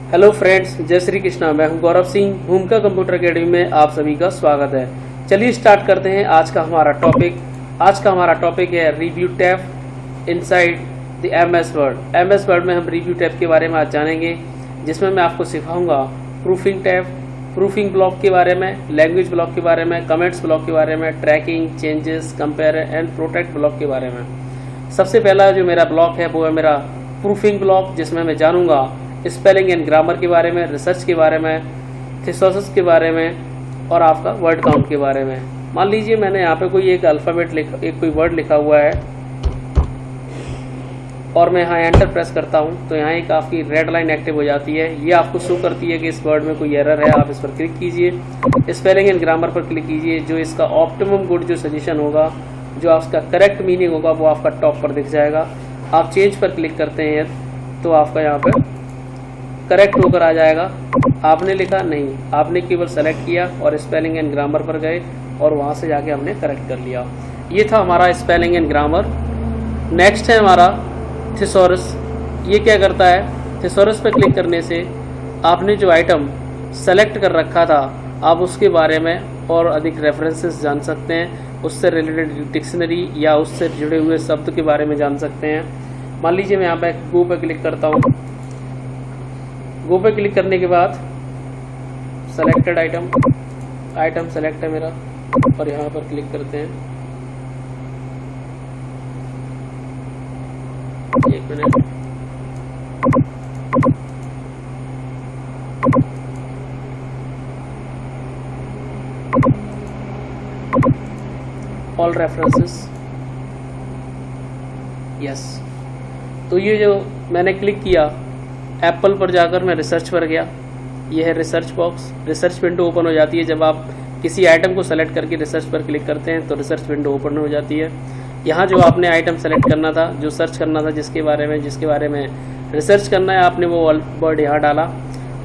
Hello friends, जय श्री कृष्णा। मैं हूं गौरव सिंह। भूमिका कंप्यूटर अकेडमी में आप सभी का स्वागत है। चलिए स्टार्ट करते हैं आज का हमारा टॉपिक है review tab inside the MS word. MS word में हम रिव्यू टैब के बारे में आज जानेंगे, जिसमें मैं आपको सिखाऊंगा प्रूफिंग टैब, प्रूफिंग ब्लॉक के बारे में, लैंग्वेज ब्लॉक के बारे में, कमेंट्स ब्लॉक के बारे में, tracking, changes, compare and protect block के बारे में। सबसे पहला जो मेरा ब्लॉक है वो है मेरा प्रूफिंग ब्लॉक, जिसमें मैं जानूंगा स्पेलिंग एंड ग्रामर के बारे में, रिसर्च के बारे में, थिसॉरस के बारे में और आपका वर्ड काउंट के बारे में। मान लीजिए मैंने यहाँ पे कोई एक अल्फ़ाबेट कोई वर्ड लिखा हुआ है और मैं यहाँ एंटर प्रेस करता हूँ, तो यहाँ एक आपकी रेड लाइन एक्टिव हो जाती है। ये आपको शो करती है कि इस वर्ड में कोई एरर है। आप इस पर क्लिक कीजिए, स्पेलिंग एंड ग्रामर पर क्लिक कीजिए। जो इसका ऑप्टिमम गुड जो सजेशन होगा, जो आपका करेक्ट मीनिंग होगा, वो आपका टॉप पर दिख जाएगा। आप चेंज पर क्लिक करते हैं तो आपका यहाँ पर करेक्ट होकर आ जाएगा। आपने लिखा नहीं, आपने केवल सेलेक्ट किया और स्पेलिंग एंड ग्रामर पर गए और वहाँ से जाके हमने करेक्ट कर लिया। ये था हमारा स्पेलिंग एंड ग्रामर। नेक्स्ट है हमारा थिसॉरस। ये क्या करता है? थिसॉरस पर क्लिक करने से आपने जो आइटम सेलेक्ट कर रखा था, आप उसके बारे में और अधिक रेफरेंसेस जान सकते हैं, उससे रिलेटेड डिक्शनरी या उससे जुड़े हुए शब्द के बारे में जान सकते हैं। मान लीजिए मैं यहाँ पे गो पे क्लिक करता हूँ। गो पे क्लिक करने के बाद सेलेक्टेड आइटम सेलेक्ट है मेरा और यहाँ पर क्लिक करते हैं। एक मिनट, ऑल रेफरेंसेस, यस। तो ये जो मैंने क्लिक किया, एप्पल पर जाकर मैं रिसर्च पर गया। ये है research box. Research window open हो जाती है जब आप किसी आइटम को सेलेक्ट करके रिसर्च पर क्लिक करते हैं, तो रिसर्च विंडो ओपन हो जाती है। यहाँ जो आपने आइटम सेलेक्ट करना था, जो सर्च करना था, जिसके बारे में रिसर्च करना है, आपने वो वर्ड यहाँ डाला।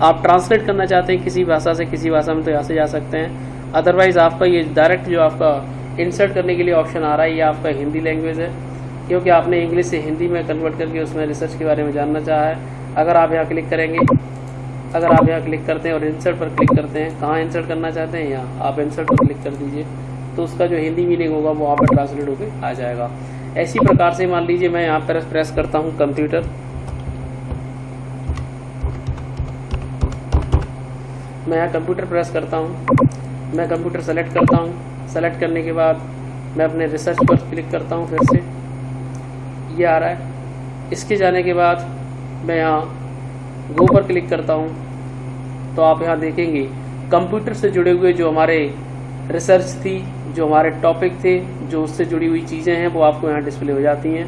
आप ट्रांसलेट करना चाहते हैं किसी भाषा से किसी भाषा में, तो यहाँ से जा सकते हैं। अदरवाइज़ आपका ये डायरेक्ट जो आपका इंसर्ट करने के लिए ऑप्शन आ रहा है, ये आपका हिंदी लैंग्वेज है, क्योंकि आपने इंग्लिश से हिंदी में कन्वर्ट करके उसमें रिसर्च के बारे में जानना चाहा है। अगर आप यहाँ क्लिक करेंगे, अगर आप यहाँ क्लिक करते हैं और इंसर्ट पर क्लिक करते हैं, कहाँ इंसर्ट करना चाहते हैं, यहाँ आप इंसर्ट पर क्लिक कर दीजिए, तो उसका जो हिंदी मीनिंग होगा वो आप पर ट्रांसलेट होकर आ जाएगा। ऐसी प्रकार से मान लीजिए मैं यहाँ पर प्रेस करता हूँ कंप्यूटर, मैं यहाँ कंप्यूटर प्रेस करता हूँ, मैं कंप्यूटर सेलेक्ट करता हूँ। सेलेक्ट करने के बाद मैं अपने रिसर्च पर क्लिक करता हूँ, फिर से ये आ रहा है। इसके जाने के बाद मैं यहाँ गो पर क्लिक करता हूँ, तो आप यहाँ देखेंगे कंप्यूटर से जुड़े हुए जो हमारे रिसर्च थी, जो हमारे टॉपिक थे, जो उससे जुड़ी हुई चीज़ें हैं, वो आपको यहाँ डिस्प्ले हो जाती हैं।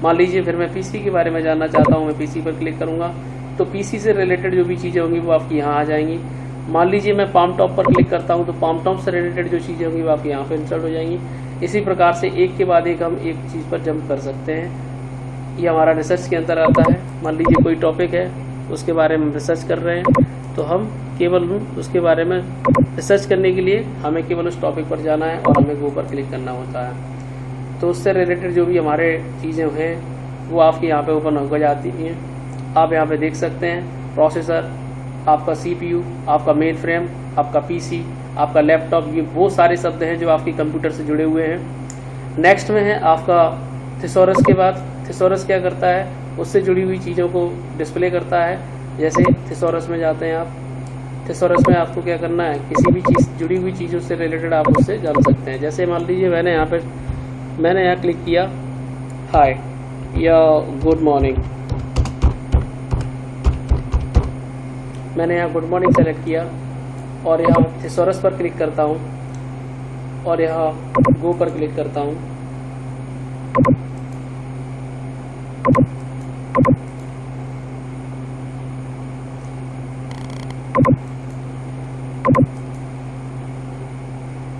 मान लीजिए फिर मैं पीसी के बारे में जानना चाहता हूँ, मैं पीसी पर क्लिक करूँगा तो पीसी से रिलेटेड जो भी चीज़ें होंगी वो आपकी यहाँ आ जाएंगी। मान लीजिए मैं पाम टॉप पर क्लिक करता हूँ, तो पाम टॉप से रिलेटेड जो चीज़ें होंगी वो आपकी यहाँ पर इंसर्ट हो जाएंगी। इसी प्रकार से एक के बाद एक हम एक चीज़ पर जंप कर सकते हैं। ये हमारा रिसर्च के अंदर आता है। मान लीजिए कोई टॉपिक है, उसके बारे में रिसर्च कर रहे हैं, तो हम केवल उसके बारे में रिसर्च करने के लिए हमें केवल उस टॉपिक पर जाना है और हमें गो पर क्लिक करना होता है। तो उससे रिलेटेड जो भी हमारे चीज़ें हैं वो आपके यहाँ पे ओपन हो जाती हैं। आप यहाँ पे देख सकते हैं प्रोसेसर, आपका CPU, आपका मेन फ्रेम, आपका PC, आपका लैपटॉप, ये वो सारे शब्द हैं जो आपके कंप्यूटर से जुड़े हुए हैं। नेक्स्ट में है आपका थिसॉरस। के बाद थिसॉरस क्या करता है? उससे जुड़ी हुई चीज़ों को डिस्प्ले करता है। जैसे थिसॉरस में जाते हैं आप, थिसॉरस में आपको क्या करना है, किसी भी चीज़ जुड़ी हुई चीज़ों से रिलेटेड आप उससे जान सकते हैं। जैसे मान लीजिए मैंने यहाँ क्लिक किया हाय या गुड मॉर्निंग, मैंने यहाँ गुड मॉर्निंग सेलेक्ट किया और यहाँ थिसॉरस पर क्लिक करता हूँ और यहाँ गो पर क्लिक करता हूँ।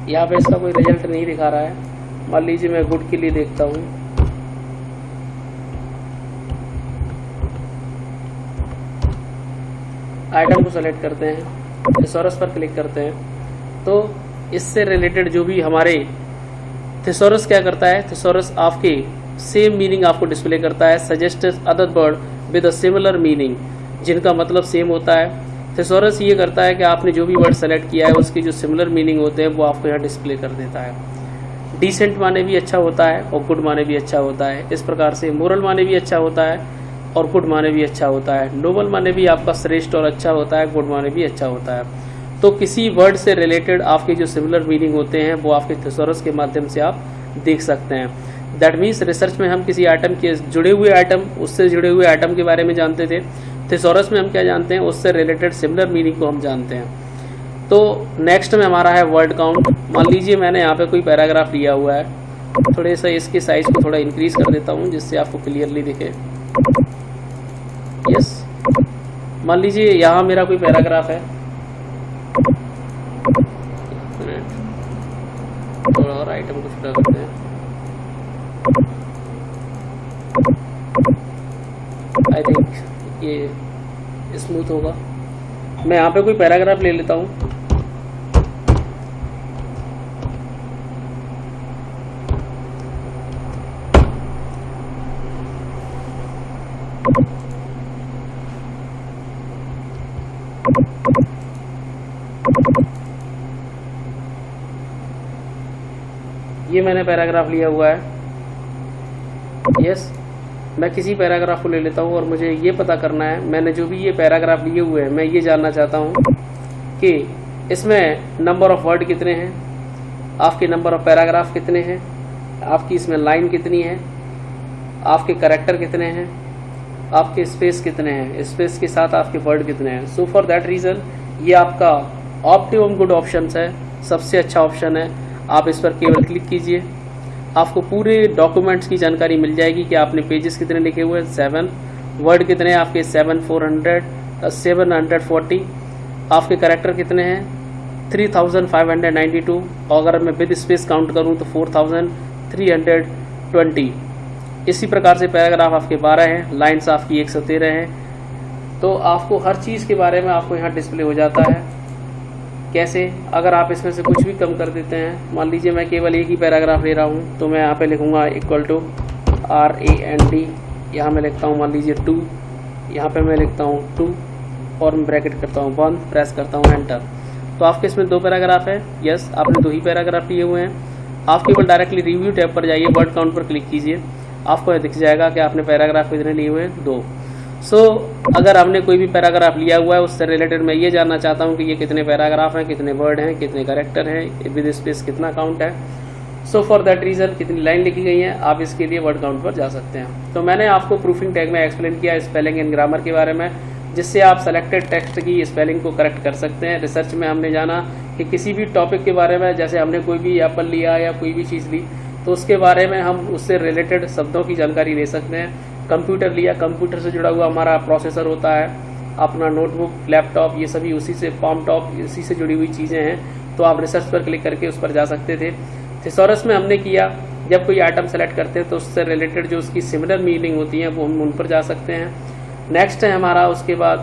यहाँ पे इसका कोई रिजल्ट नहीं दिखा रहा है। मान लीजिए मैं गुड के लिए देखता हूँ, आइटम को सेलेक्ट करते हैं, थिसॉरस पर क्लिक करते हैं, तो इससे रिलेटेड जो भी हमारे थिसॉरस क्या करता है, थिसॉरस आपके सेम मीनिंग आपको डिस्प्ले करता है। Suggest other word with a similar meaning, जिनका मतलब सेम होता है। थिसॉरस ये करता है कि आपने जो भी वर्ड सेलेक्ट किया है उसके जो सिमिलर मीनिंग होते हैं वो आपको यहाँ डिस्प्ले कर देता है। डिसेंट माने भी अच्छा होता है और गुड माने भी अच्छा होता है। इस प्रकार से मोरल माने भी अच्छा होता है और गुड माने भी अच्छा होता है। नोबल माने भी आपका श्रेष्ठ और अच्छा होता है, गुड माने भी अच्छा होता है। तो किसी वर्ड से रिलेटेड आपके जो सिमिलर मीनिंग होते हैं वो आपके थिसॉरस के माध्यम से आप देख सकते हैं। दैट मीन्स रिसर्च में हम किसी आइटम के जुड़े हुए आइटम, उससे जुड़े हुए आइटम के बारे में जानते थे। थिसॉरस में हम क्या जानते हैं, उससे रिलेटेड सिमिलर मीनिंग को हम जानते हैं। तो नेक्स्ट में हमारा है वर्ड काउंट। मान लीजिए मैंने यहाँ पे कोई पैराग्राफ लिया हुआ है, थोड़े सा इसके साइज को थोड़ा इंक्रीज कर देता हूँ जिससे आपको क्लियरली दिखे। यस, मान लीजिए यहाँ मेरा कोई पैराग्राफ है, थोड़ा और आइटम को छोटा करते हैं। आई थिंक ये स्मूथ होगा। मैं यहाँ पे कोई पैराग्राफ ले लेता हूँ। ये मैंने पैराग्राफ लिया हुआ है। यस, मैं किसी पैराग्राफ को ले लेता हूँ और मुझे ये पता करना है, मैंने जो भी ये पैराग्राफ लिए हुए हैं मैं ये जानना चाहता हूँ कि इसमें नंबर ऑफ़ वर्ड कितने हैं, आपके नंबर ऑफ़ पैराग्राफ कितने हैं, आपकी इसमें लाइन कितनी है, आपके कैरेक्टर कितने हैं, आपके स्पेस कितने हैं, स्पेस के साथ आपके वर्ड कितने हैं। सो फॉर दैट रीज़न ये आपका ऑप्टिमम गुड ऑप्शन है, सबसे अच्छा ऑप्शन है। आप इस पर केवल क्लिक कीजिए, आपको पूरे डॉक्यूमेंट्स की जानकारी मिल जाएगी कि आपने पेजेस कितने लिखे हुए हैं, 7, वर्ड कितने हैं आपके 740, आपके कैरेक्टर कितने हैं 3592, और अगर मैं विद स्पेस काउंट करूं तो 4320। इसी प्रकार से पैराग्राफ आपके 12 हैं, लाइन्स आपकी 113 हैं। तो आपको हर चीज़ के बारे में आपको यहाँ डिस्प्ले हो जाता है। कैसे, अगर आप इसमें से कुछ भी कम कर देते हैं, मान लीजिए मैं केवल एक ही पैराग्राफ ले रहा हूँ, तो मैं यहाँ पे लिखूँगा =RAND, यहाँ मैं लिखता हूँ मान लीजिए 2, यहाँ पे मैं लिखता हूँ 2 और मैं ब्रैकेट करता हूँ 1, प्रेस करता हूँ एंटर। तो आपके इसमें 2 पैराग्राफ है। यस, आपने 2 ही पैराग्राफ लिए हुए हैं। आप केवल डायरेक्टली रिव्यू टैब पर जाइए, वर्ड काउंट पर क्लिक कीजिए, आपको दिख जाएगा कि आपने पैराग्राफ कितने लिए हुए हैं, 2। सो अगर हमने कोई भी पैराग्राफ लिया हुआ है उससे रिलेटेड मैं ये जानना चाहता हूँ कि ये कितने पैराग्राफ हैं, कितने वर्ड हैं, कितने कैरेक्टर हैं, विद स्पेस कितना काउंट है। सो फॉर दैट रीज़न कितनी लाइन लिखी गई है, आप इसके लिए वर्ड काउंट पर जा सकते हैं। तो मैंने आपको प्रूफिंग टैग में एक्सप्लेन किया स्पेलिंग एंड ग्रामर के बारे में, जिससे आप सेलेक्टेड टेक्स्ट की स्पेलिंग को करेक्ट कर सकते हैं। रिसर्च में हमने जाना कि किसी भी टॉपिक के बारे में, जैसे हमने कोई भी एप्पल लिया या कोई भी चीज़ ली, तो उसके बारे में हम उससे रिलेटेड शब्दों की जानकारी ले सकते हैं। कंप्यूटर लिया, कंप्यूटर से जुड़ा हुआ हमारा प्रोसेसर होता है, अपना नोटबुक, लैपटॉप, ये सभी उसी से, फॉर्म टॉप, इसी से जुड़ी हुई चीज़ें हैं। तो आप रिसर्च पर क्लिक करके उस पर जा सकते थे। थिसॉरस में हमने किया, जब कोई आइटम सेलेक्ट करते हैं तो उससे रिलेटेड जो उसकी सिमिलर मीनिंग होती है वो हम उन पर जा सकते हैं। नेक्स्ट है हमारा उसके बाद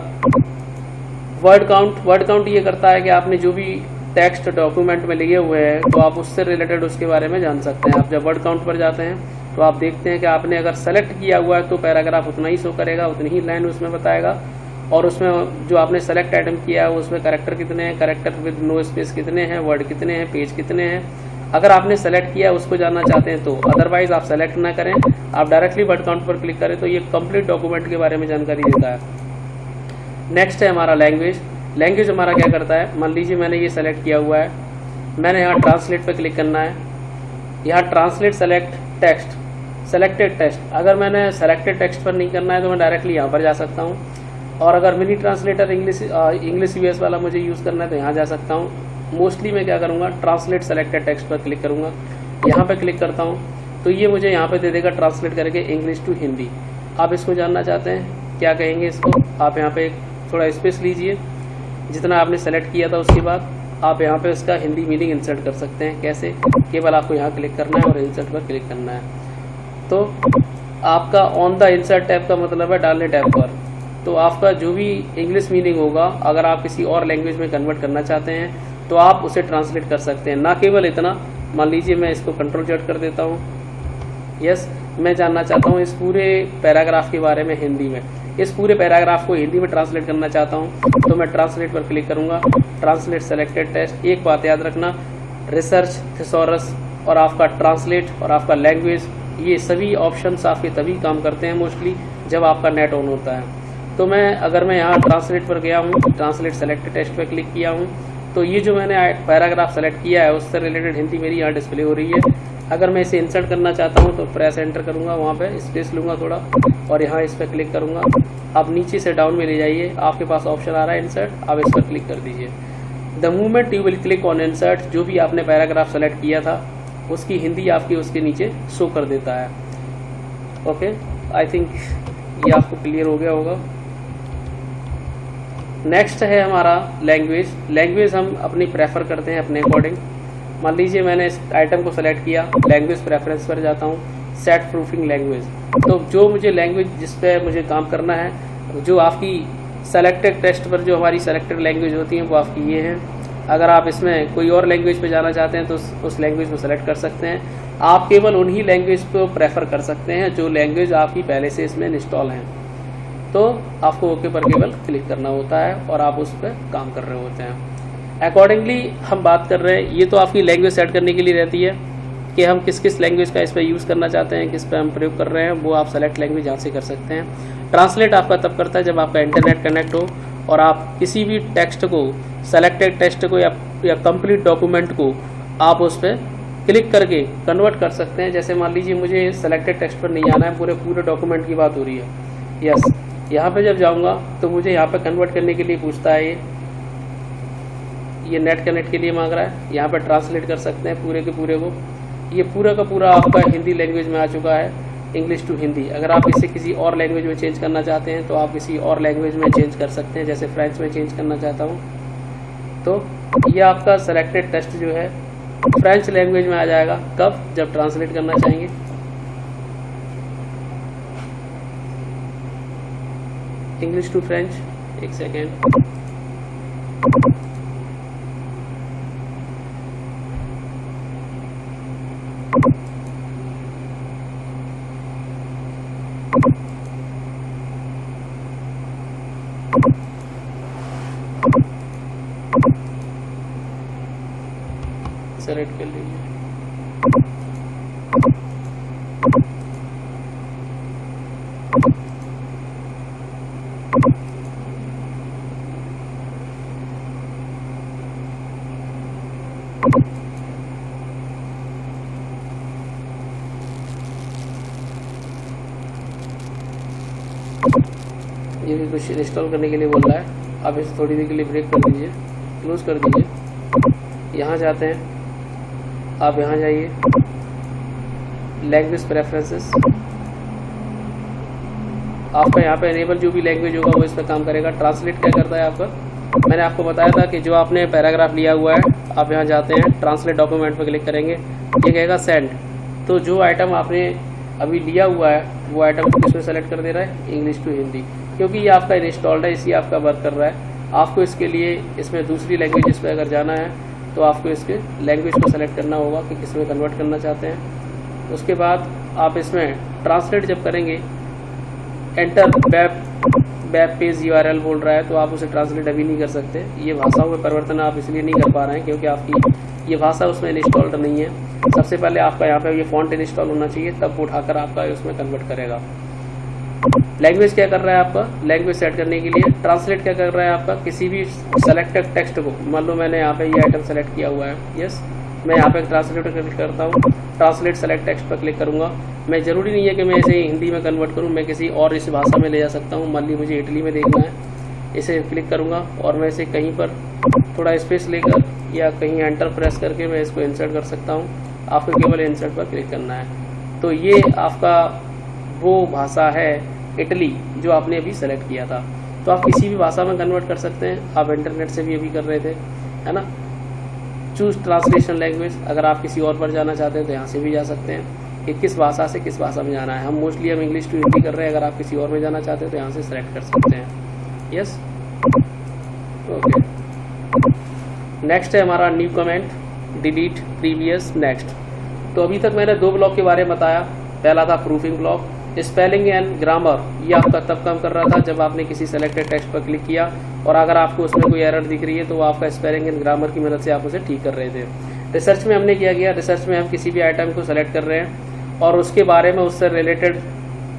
वर्ड काउंट। वर्ड काउंट ये करता है कि आपने जो भी टेक्स्ट डॉक्यूमेंट में लिए हुए हैं तो आप उससे रिलेटेड उसके बारे में जान सकते हैं। आप जब वर्ड काउंट पर जाते हैं तो आप देखते हैं कि आपने अगर सेलेक्ट किया हुआ है तो पैराग्राफ उतना ही शो करेगा, उतनी ही लाइन उसमें बताएगा, और उसमें जो आपने सेलेक्ट आइटम किया है उसमें कैरेक्टर कितने हैं, कैरेक्टर विद नो स्पेस कितने हैं, वर्ड कितने हैं, पेज कितने हैं। अगर आपने सेलेक्ट किया उसको जानना चाहते हैं तो, अदरवाइज आप सेलेक्ट ना करें, आप डायरेक्टली वर्ड काउंट पर क्लिक करें तो ये कंप्लीट डॉक्यूमेंट के बारे में जानकारी देता है। नेक्स्ट है हमारा लैंग्वेज। लैंग्वेज हमारा क्या करता है, मान लीजिए मैंने ये सेलेक्ट किया हुआ है, मैंने यहाँ ट्रांसलेट पर क्लिक करना है, यहाँ translate select text, selected text. अगर मैंने सेलेक्टेड टेक्स्ट पर नहीं करना है तो मैं डायरेक्टली यहाँ पर जा सकता हूँ, और अगर मिनी ट्रांसलेटर इंग्लिश यूएस वाला मुझे यूज़ करना है तो यहाँ जा सकता हूँ। मोस्टली मैं क्या करूँगा, ट्रांसलेट सेलेक्टेड टेक्स्ट पर क्लिक करूँगा, यहाँ पर क्लिक करता हूँ तो ये मुझे यहाँ पे दे देगा ट्रांसलेट करके इंग्लिश टू हिंदी। आप इसको जानना चाहते हैं क्या कहेंगे इसको, आप यहाँ पे थोड़ा स्पेस लीजिए, जितना आपने सेलेक्ट किया था उसके बाद आप यहाँ पे उसका हिंदी मीनिंग इंसर्ट कर सकते हैं। कैसे, केवल आपको यहाँ क्लिक करना है और इंसर्ट पर क्लिक करना है। तो आपका ऑन द इंसर्ट टैब का मतलब है डालने टैब पर, तो आपका जो भी इंग्लिश मीनिंग होगा अगर आप किसी और लैंग्वेज में कन्वर्ट करना चाहते हैं तो आप उसे ट्रांसलेट कर सकते हैं। ना केवल इतना, मान लीजिए मैं इसको Ctrl Z कर देता हूँ। यस, मैं जानना चाहता हूँ इस पूरे पैराग्राफ के बारे में हिंदी में, इस पूरे पैराग्राफ को हिंदी में ट्रांसलेट करना चाहता हूँ तो मैं ट्रांसलेट पर क्लिक करूँगा। Translate selected text. एक बात याद रखना, रिसर्च, थिसॉरस और आपका ट्रांसलेट और आपका लैंग्वेज, ये सभी ऑप्शंस आपके तभी काम करते हैं मोस्टली जब आपका नेट ऑन होता है। तो अगर मैं यहाँ ट्रांसलेट पर गया हूँ, ट्रांसलेट सेलेक्टेड टेक्स्ट पर क्लिक किया हूँ, तो ये जो मैंने पैराग्राफ सेलेक्ट किया है उससे रिलेटेड हिंदी मेरी यहाँ डिस्प्ले हो रही है। अगर मैं इसे इंसर्ट करना चाहता हूँ तो प्रेस एंटर करूँगा, वहाँ पे स्पेस लूँगा थोड़ा और यहाँ इस पर क्लिक करूँगा। आप नीचे से डाउन में ले जाइए, आपके पास ऑप्शन आ रहा है इंसर्ट, आप इस पर क्लिक कर दीजिए। The moment you will click on insert, जो भी आपने पैराग्राफ सेलेक्ट किया था उसकी हिंदी आपकी उसके नीचे शो कर देता है। ओके, आई थिंक ये आपको क्लियर हो गया होगा। नेक्स्ट है हमारा लैंग्वेज। लैंग्वेज हम अपनी प्रेफर करते हैं अपने अकॉर्डिंग। मान लीजिए मैंने इस आइटम को सेलेक्ट किया, लैंग्वेज प्रेफरेंस पर जाता हूँ, सेट प्रूफिंग लैंग्वेज। तो जो मुझे लैंग्वेज जिस पे मुझे काम करना है, जो आपकी सेलेक्टेड टेक्स्ट पर जो हमारी सेलेक्टेड लैंग्वेज होती हैं वो आपकी ये हैं। अगर आप इसमें कोई और लैंग्वेज पे जाना चाहते हैं तो उस लैंग्वेज को सेलेक्ट कर सकते हैं। आप केवल उन्हीं लैंग्वेज को प्रेफर कर सकते हैं जो लैंग्वेज आपकी पहले से इसमें इंस्टॉल हैं। तो आपको ओके पर केवल क्लिक करना होता है और आप उस पर काम कर रहे होते हैं। अकॉर्डिंगली हम बात कर रहे हैं, ये तो आपकी लैंग्वेज सेट करने के लिए रहती है कि हम किस किस लैंग्वेज का इस पर यूज़ करना चाहते हैं, किस पर हम प्रयोग कर रहे हैं, वो आप सेलेक्ट लैंग्वेज यहाँ से कर सकते हैं। ट्रांसलेट आपका तब करता है जब आपका इंटरनेट कनेक्ट हो और आप किसी भी टेक्स्ट को, सेलेक्टेड टेक्स्ट को या कंप्लीट डॉक्यूमेंट को आप उस पर क्लिक करके कन्वर्ट कर सकते हैं। जैसे मान लीजिए मुझे सेलेक्टेड टेक्स्ट पर नहीं आना है, पूरे डॉक्यूमेंट की बात हो रही है। यस, यहाँ पे जब जाऊँगा तो मुझे यहाँ पे कन्वर्ट करने के लिए पूछता है, ये नेट कनेक्ट के लिए मांग रहा है। यहाँ पे ट्रांसलेट कर सकते हैं पूरे के पूरे को। ये पूरा का पूरा आपका हिंदी लैंग्वेज में आ चुका है, इंग्लिश टू हिंदी। अगर आप इसे किसी और लैंग्वेज में चेंज करना चाहते हैं तो आप किसी और लैंग्वेज में चेंज कर सकते हैं। जैसे फ्रेंच में चेंज करना चाहता हूँ तो ये आपका सेलेक्टेड टेक्स्ट जो है फ्रेंच लैंग्वेज में आ जाएगा। कब? जब ट्रांसलेट करना चाहेंगे। इंग्लिश टू फ्रेंच, एक सेकेंड। सेलेक्ट कर लीजिए। ये भी कुछ इंस्टॉल करने के लिए बोल रहा है। आप इसे थोड़ी देर के लिए ब्रेक कर दीजिए, क्लोज कर दीजिए। यहाँ जाते हैं, आप यहाँ जाइए, लैंग्वेज प्रेफरेंसेस। आपका यहाँ पे इनेबल जो भी लैंग्वेज होगा वो इस पर काम करेगा। ट्रांसलेट क्या करता है आपका, मैंने आपको बताया था कि जो आपने पैराग्राफ लिया हुआ है, आप यहाँ जाते हैं, ट्रांसलेट डॉक्यूमेंट पर क्लिक करेंगे, ये कहेगा सेंड। तो जो आइटम आपने अभी लिया हुआ है वो आइटम को किसमें सेलेक्ट कर दे रहा है, इंग्लिश टू हिंदी, क्योंकि ये आपका इंस्टॉल्ड है, इसी आपका वर्क कर रहा है। आपको इसके लिए इसमें दूसरी लैंग्वेज इस पर अगर जाना है तो आपको इसके लैंग्वेज को सेलेक्ट करना होगा कि किस में कन्वर्ट करना चाहते हैं। उसके बाद आप इसमें ट्रांसलेट जब करेंगे, एंटर वेब पेज URL बोल रहा है तो आप उसे ट्रांसलेट अभी नहीं कर सकते। ये भाषाओं में परिवर्तन आप इसलिए नहीं कर पा रहे हैं क्योंकि आपकी ये भाषा उसमें इंस्टॉल्ड नहीं है। सबसे पहले आपका यहाँ पे ये फॉन्ट इंस्टॉल होना चाहिए, तब वो उठाकर आपका उसमें कन्वर्ट करेगा। लैंग्वेज क्या कर रहा है आपका, लैंग्वेज सेट करने के लिए। ट्रांसलेट क्या कर रहा है आपका, किसी भी सेलेक्टेड टेक्स्ट को, मान लो मैंने यहाँ पे ये आइटम सेलेक्ट किया हुआ है, यस, मैं यहाँ पे ट्रांसलेट क्लिक करता हूँ, ट्रांसलेट सेलेक्ट टेक्स्ट पर क्लिक करूँगा। मैं ज़रूरी नहीं है कि मैं इसे हिंदी में कन्वर्ट करूँ, मैं किसी और इस भाषा में ले जा सकता हूँ। मान ली मुझे इटली में देखना है, इसे क्लिक करूँगा और मैं इसे कहीं पर थोड़ा स्पेस लेकर या कहीं एंटर प्रेस करके मैं इसको इंसर्ट कर सकता हूँ। आपको केवल इंसर्ट पर क्लिक करना है। तो ये आपका वो भाषा है इटली जो आपने अभी सेलेक्ट किया था। तो आप किसी भी भाषा में कन्वर्ट कर सकते हैं। आप इंटरनेट से भी अभी कर रहे थे, है ना। चूज ट्रांसलेशन लैंग्वेज, अगर आप किसी और पर जाना चाहते हैं तो यहाँ से भी जा सकते हैं कि किस भाषा से किस भाषा में जाना है। हम मोस्टली हम इंग्लिश टू हिंदी कर रहे हैं, अगर आप किसी और में जाना चाहते हैं तो यहाँ से सेलेक्ट कर सकते हैं। Yes, okay. नेक्स्ट है हमारा new comment, delete previous, next. तो अभी तक मैंने दो ब्लॉक के बारे में बताया। पहला था proofing block, spelling and grammar ये आपका तब काम कर रहा था जब आपने किसी सेलेक्टेड टेक्स्ट पर क्लिक किया और अगर आपको उसमें कोई एरर दिख रही है तो वो आपका स्पेलिंग एंड ग्रामर की मदद से आप उसे ठीक कर रहे थे। रिसर्च में हमने क्या किया, रिसर्च में हम किसी भी आइटम को सेलेक्ट कर रहे हैं और उसके बारे में उससे रिलेटेड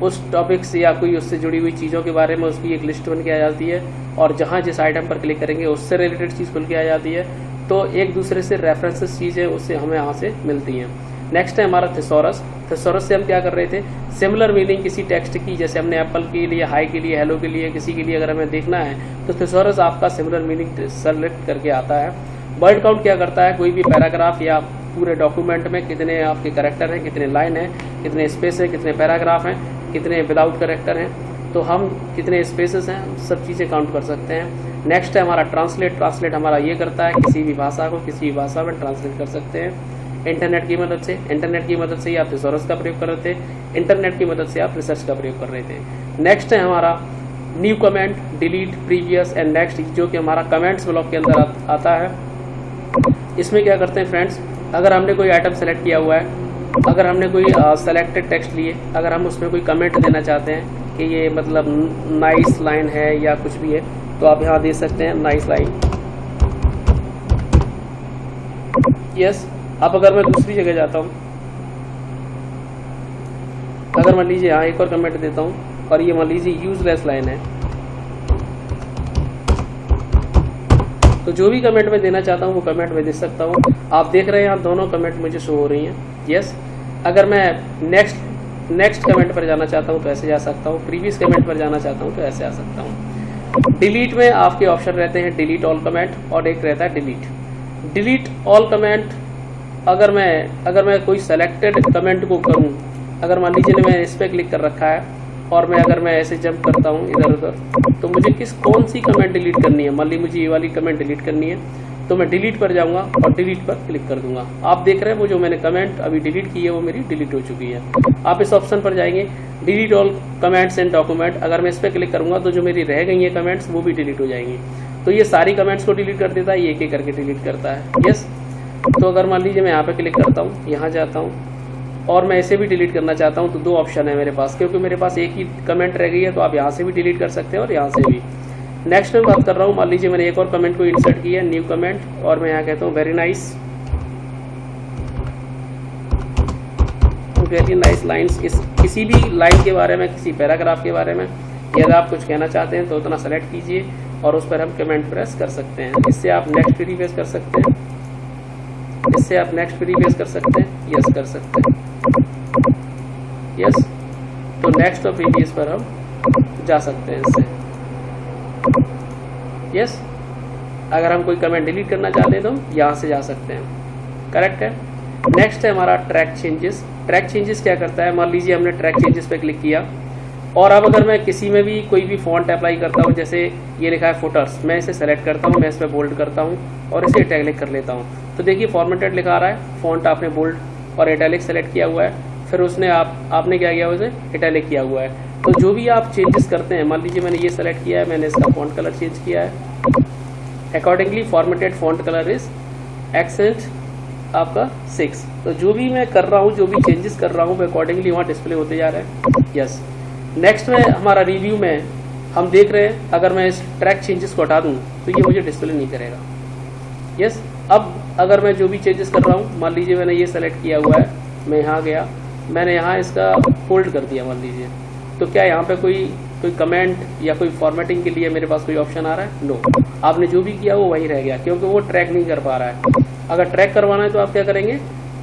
उस टॉपिक्स या कोई उससे जुड़ी हुई चीज़ों के बारे में उसकी एक लिस्ट बन के आ जाती है और जहाँ जिस आइटम पर क्लिक करेंगे उससे रिलेटेड चीज़ खुल के आ जाती है। तो एक दूसरे से रेफरेंसेस चीज़ें उससे हमें यहाँ से मिलती हैं। नेक्स्ट है हमारा थिसॉरस। थिसॉरस से हम क्या कर रहे थे, सिमिलर मीनिंग किसी टेक्स्ट की, जैसे हमने एप्पल के लिए, हाई के लिए, हेलो के लिए, किसी के लिए अगर हमें देखना है तो थिसॉरस आपका सिमिलर मीनिंग सेलेक्ट करके आता है। वर्ड काउंट क्या करता है, कोई भी पैराग्राफ या पूरे डॉक्यूमेंट में कितने आपके कैरेक्टर हैं, कितने लाइन हैं, कितने स्पेस है, कितने पैराग्राफ हैं, कितने विदाउट कैरेक्टर हैं, तो हम कितने स्पेसेस हैं, सब चीज़ें काउंट कर सकते हैं। नेक्स्ट है हमारा ट्रांसलेट। ट्रांसलेट हमारा ये करता है किसी भी भाषा को किसी भी भाषा में ट्रांसलेट कर सकते हैं इंटरनेट की मदद से। इंटरनेट की मदद से ही आप थिसॉरस का प्रयोग कर रहे थे, इंटरनेट की मदद से आप रिसर्च का प्रयोग कर रहे थे। नेक्स्ट है हमारा new comment, delete, previous and next, जो कि हमारा कमेंट्स ब्लॉक के अंदर आता है। इसमें क्या करते हैं फ्रेंड्स, अगर हमने कोई आइटम सेलेक्ट किया हुआ है, अगर हमने कोई सेलेक्टेड टेक्स्ट लिए, अगर हम उसमें कोई कमेंट देना चाहते हैं कि ये मतलब नाइस लाइन है या कुछ भी है, तो आप यहाँ दे सकते हैं नाइस लाइन। यस। अब अगर मैं दूसरी जगह जाता हूँ, अगर मान लीजिए यहाँ एक और कमेंट देता हूँ और ये मान लीजिए यूजलेस लाइन है, तो जो भी कमेंट मैं देना चाहता हूँ वो कमेंट मैं दे सकता हूँ। आप देख रहे हैं यहाँ दोनों कमेंट मुझे शो हो रही हैं। यस। अगर मैं नेक्स्ट कमेंट पर जाना चाहता हूँ तो ऐसे जा सकता हूँ, प्रीवियस कमेंट पर जाना चाहता हूँ तो ऐसे आ सकता हूँ। डिलीट में आपके ऑप्शन रहते हैं डिलीट ऑल कमेंट और एक रहता है डिलीट ऑल कमेंट। अगर मैं कोई सेलेक्टेड कमेंट को करूं, अगर मान लीजिए मैं इस पर क्लिक कर रखा है और अगर मैं ऐसे जंप करता हूं इधर उधर, तो मुझे कौन सी कमेंट डिलीट करनी है, मान लीजिए मुझे ये वाली कमेंट डिलीट करनी है, तो मैं डिलीट पर जाऊंगा और डिलीट पर क्लिक कर दूंगा। आप देख रहे हैं वो जो मैंने कमेंट अभी डिलीट की है वो मेरी डिलीट हो चुकी है। आप इस ऑप्शन पर जाएंगे, delete all comments and document. अगर मैं इस पर क्लिक करूंगा तो जो मेरी रह गई है कमेंट्स वो भी डिलीट हो जाएंगी। तो ये सारी कमेंट्स को डिलीट कर देता है, ये एक करके डिलीट करता है। यस। तो अगर मान लीजिए मैं यहाँ पे क्लिक करता हूँ, यहाँ जाता हूँ और मैं इसे भी डिलीट करना चाहता हूँ, तो दो ऑप्शन है मेरे पास, क्योंकि मेरे पास एक ही कमेंट रह गई है, तो आप यहाँ से भी डिलीट कर सकते हैं और यहाँ से भी। नेक्स्ट में बात कर रहा हूँ, मान लीजिए मैंने एक और कमेंट को इंसर्ट किया, न्यू कमेंट, और मैं यहाँ कहता हूँ वेरी नाइस लाइन्स। किसी भी लाइन के बारे में, किसी पैराग्राफ के बारे में यदि आप कुछ कहना चाहते हैं तो उतना सेलेक्ट कीजिए और उस पर हम कमेंट प्रेस कर सकते हैं। इससे आप नेक्स्ट पे रिप्लेस कर सकते हैं, इससे आप नेक्स्ट पे रिप्लेस कर सकते हैं, यस कर सकते हैं। यस। तो नेक्स्ट और प्रीवियस पर हम जा सकते हैं इससे। यस। अगर हम कोई कमेंट डिलीट करना चाहते हैं तो हम यहाँ से जा सकते हैं। करेक्ट है। नेक्स्ट है हमारा ट्रैक चेंजेस। ट्रैक चेंजेस क्या करता है, मान लीजिए हमने ट्रैक चेंजेस पे क्लिक किया और अब अगर मैं किसी में भी कोई भी फॉन्ट अप्लाई करता हूँ, जैसे ये लिखा है फुटर्स, मैं इसे सेलेक्ट करता हूँ, मैं इस पर बोल्ड करता हूँ और इसे इटैलिक कर लेता हूँ, तो देखिए फॉर्मेटेड लिखा आ रहा है, फॉन्ट आपने बोल्ड और इटैलिक सेलेक्ट किया हुआ है, फिर उसने आपने क्या किया, उसे इटैलिक किया हुआ है। तो जो भी आप चेंजेस करते हैं, मान लीजिए मैंने ये सेलेक्ट किया है, मैंने इसका फॉन्ट कलर चेंज किया है, accordingly formatted font colour is accent आपका 6। तो जो भी मैं कर रहा हूँ, जो भी चेंजेस कर रहा हूँ, वो अकॉर्डिंगली वहाँ डिस्प्ले होते जा रहे हैं। यस। नेक्स्ट में हमारा रिव्यू में हम देख रहे हैं, अगर मैं इस ट्रैक चेंजेस को हटा दूँ तो ये मुझे डिस्प्ले नहीं करेगा। यस। अब अगर मैं जो भी चेंजेस कर रहा हूँ, मान लीजिए मैंने ये सेलेक्ट किया हुआ है, मैं यहाँ गया, मैंने यहाँ इसका फोल्ड कर दिया मान लीजिए, तो क्या यहाँ पे कोई कमेंट या कोई फॉर्मेटिंग के लिए मेरे पास कोई ऑप्शन आ रहा है? नो। आपने जो भी किया वो वहीं रह गया, क्योंकि वो ट्रैक नहीं कर पा रहा है। अगर ट्रैक करवाना है तो आप क्या करेंगे,